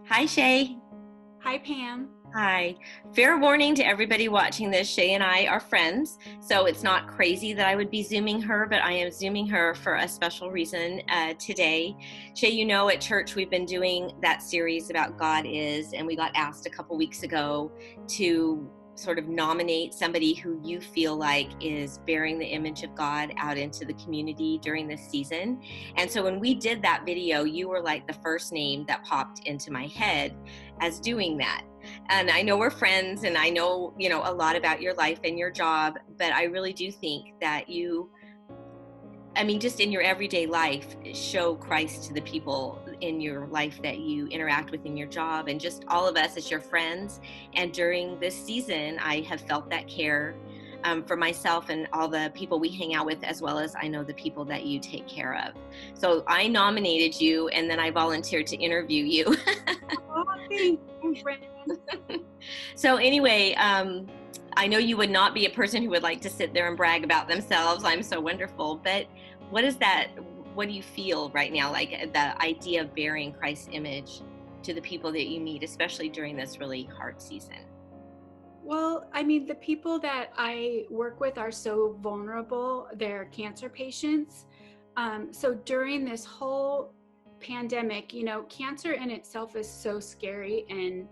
Hi, Shay. Hi, Pam. Hi. Fair warning to everybody watching this. Shay and I are friends, so it's not crazy that I would be Zooming her, but I am Zooming her for a special reason today. Shay, you know, at church we've been doing that series about God is, and we got asked a couple weeks ago to sort of nominate somebody who you feel like is bearing the image of God out into the community during this season. And so when we did that video, you were like the first name that popped into my head as doing that. And I know we're friends and I know, a lot about your life and your job, but I really do think that just in your everyday life, show Christ to the people in your life that you interact with in your job and just all of us as your friends. And during this season, I have felt that care for myself and all the people we hang out with, as well as I know the people that you take care of. So I nominated you and then I volunteered to interview you. Oh, thank you, friend. So anyway, I know you would not be a person who would like to sit there and brag about themselves. I'm so wonderful. But what do you feel right now, like the idea of bearing Christ's image to the people that you meet, especially during this really hard season? Well, the people that I work with are so vulnerable. They're cancer patients. So during this whole pandemic, cancer in itself is so scary and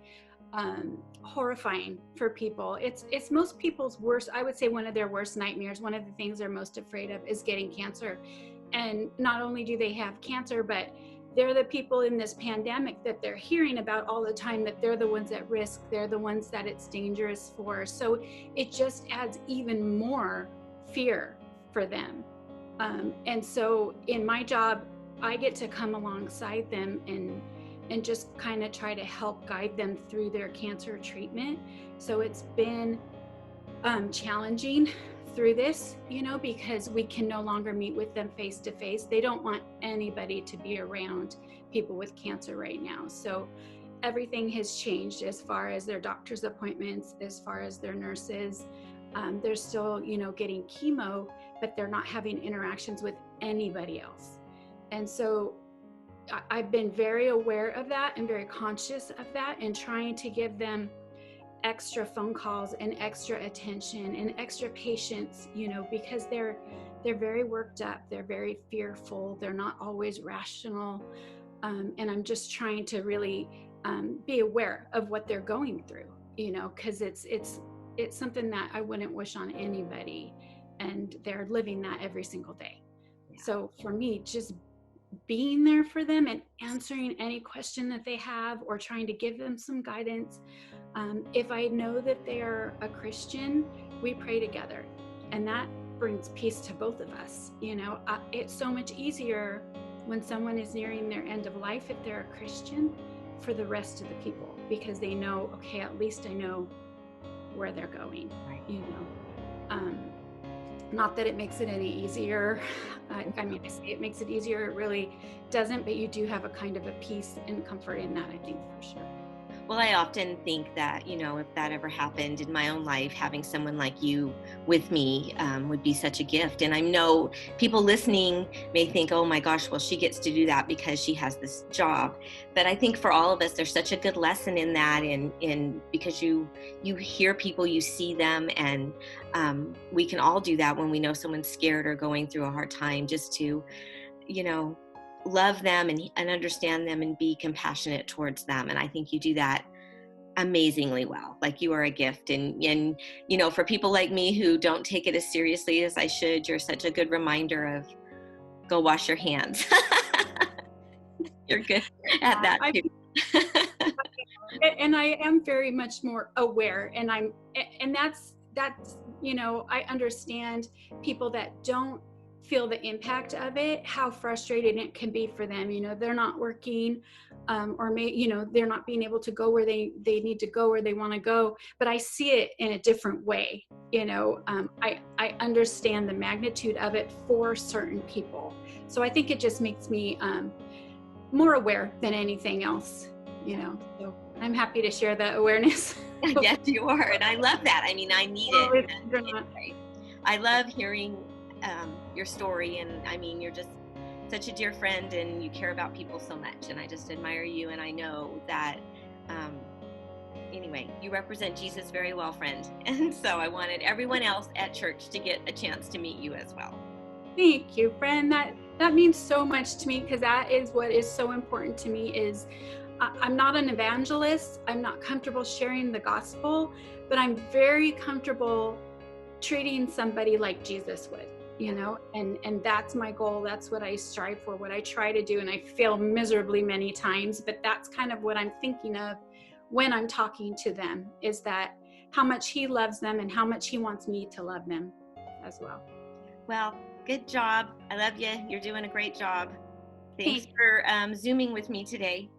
horrifying for people. It's most people's worst, I would say one of their worst nightmares. One of the things they're most afraid of is getting cancer. And not only do they have cancer, but they're the people in this pandemic that they're hearing about all the time, that they're the ones at risk. They're the ones that it's dangerous for. So it just adds even more fear for them. And so in my job, I get to come alongside them and just kind of try to help guide them through their cancer treatment. So it's been challenging through this, because we can no longer meet with them face to face. They don't want anybody to be around people with cancer right now. So everything has changed as far as their doctor's appointments, as far as their nurses. They're still, getting chemo, but they're not having interactions with anybody else. And so I've been very aware of that and very conscious of that, and trying to give them extra phone calls and extra attention and extra patience, because they're very worked up, they're very fearful, they're not always rational, and I'm just trying to really be aware of what they're going through, because it's something that I wouldn't wish on anybody, and they're living that every single day. Yeah. So for me, just being there for them and answering any question that they have, or trying to give them some guidance. If I know that they are a Christian, we pray together, and that brings peace to both of us. It's so much easier when someone is nearing their end of life, if they're a Christian, for the rest of the people, because they know, okay, at least I know where they're going. Right. Not that it makes it any easier. I say it makes it easier. It really doesn't, but you do have a kind of a peace and comfort in that, I think, for sure. Well, I often think that, if that ever happened in my own life, having someone like you with me would be such a gift. And I know people listening may think, oh my gosh, well, she gets to do that because she has this job. But I think for all of us, there's such a good lesson in that, in because you hear people, you see them, and we can all do that when we know someone's scared or going through a hard time, just to, love them and understand them and be compassionate towards them. And I think you do that amazingly well. Like, you are a gift. And for people like me who don't take it as seriously as I should, you're such a good reminder of go wash your hands. You're good at that too. And I am very much more aware, and that's I understand people that don't feel the impact of it, how frustrating it can be for them. They're not working, or they're not being able to go where they need to go, where they want to go. But I see it in a different way. I understand the magnitude of it for certain people. So I think it just makes me more aware than anything else. So I'm happy to share that awareness. Yes, you are. And I love that. I need it. I love hearing your story, and you're just such a dear friend, and you care about people so much. And I just admire you. And I know that, anyway, you represent Jesus very well, friend. And so I wanted everyone else at church to get a chance to meet you as well. Thank you, friend. That means so much to me, because that is what is so important to me. Is I'm not an evangelist. I'm not comfortable sharing the gospel, but I'm very comfortable treating somebody like Jesus would, and that's my goal. That's what I strive for, what I try to do. And I fail miserably many times, but that's kind of what I'm thinking of when I'm talking to them, is that how much he loves them and how much he wants me to love them as well. Well, good job. I love you. You're doing a great job. Thanks for Zooming with me today.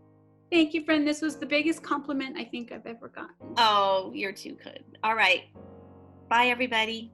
Thank you, friend. This was the biggest compliment I think I've ever gotten. Oh, you're too good. All right. Bye, everybody.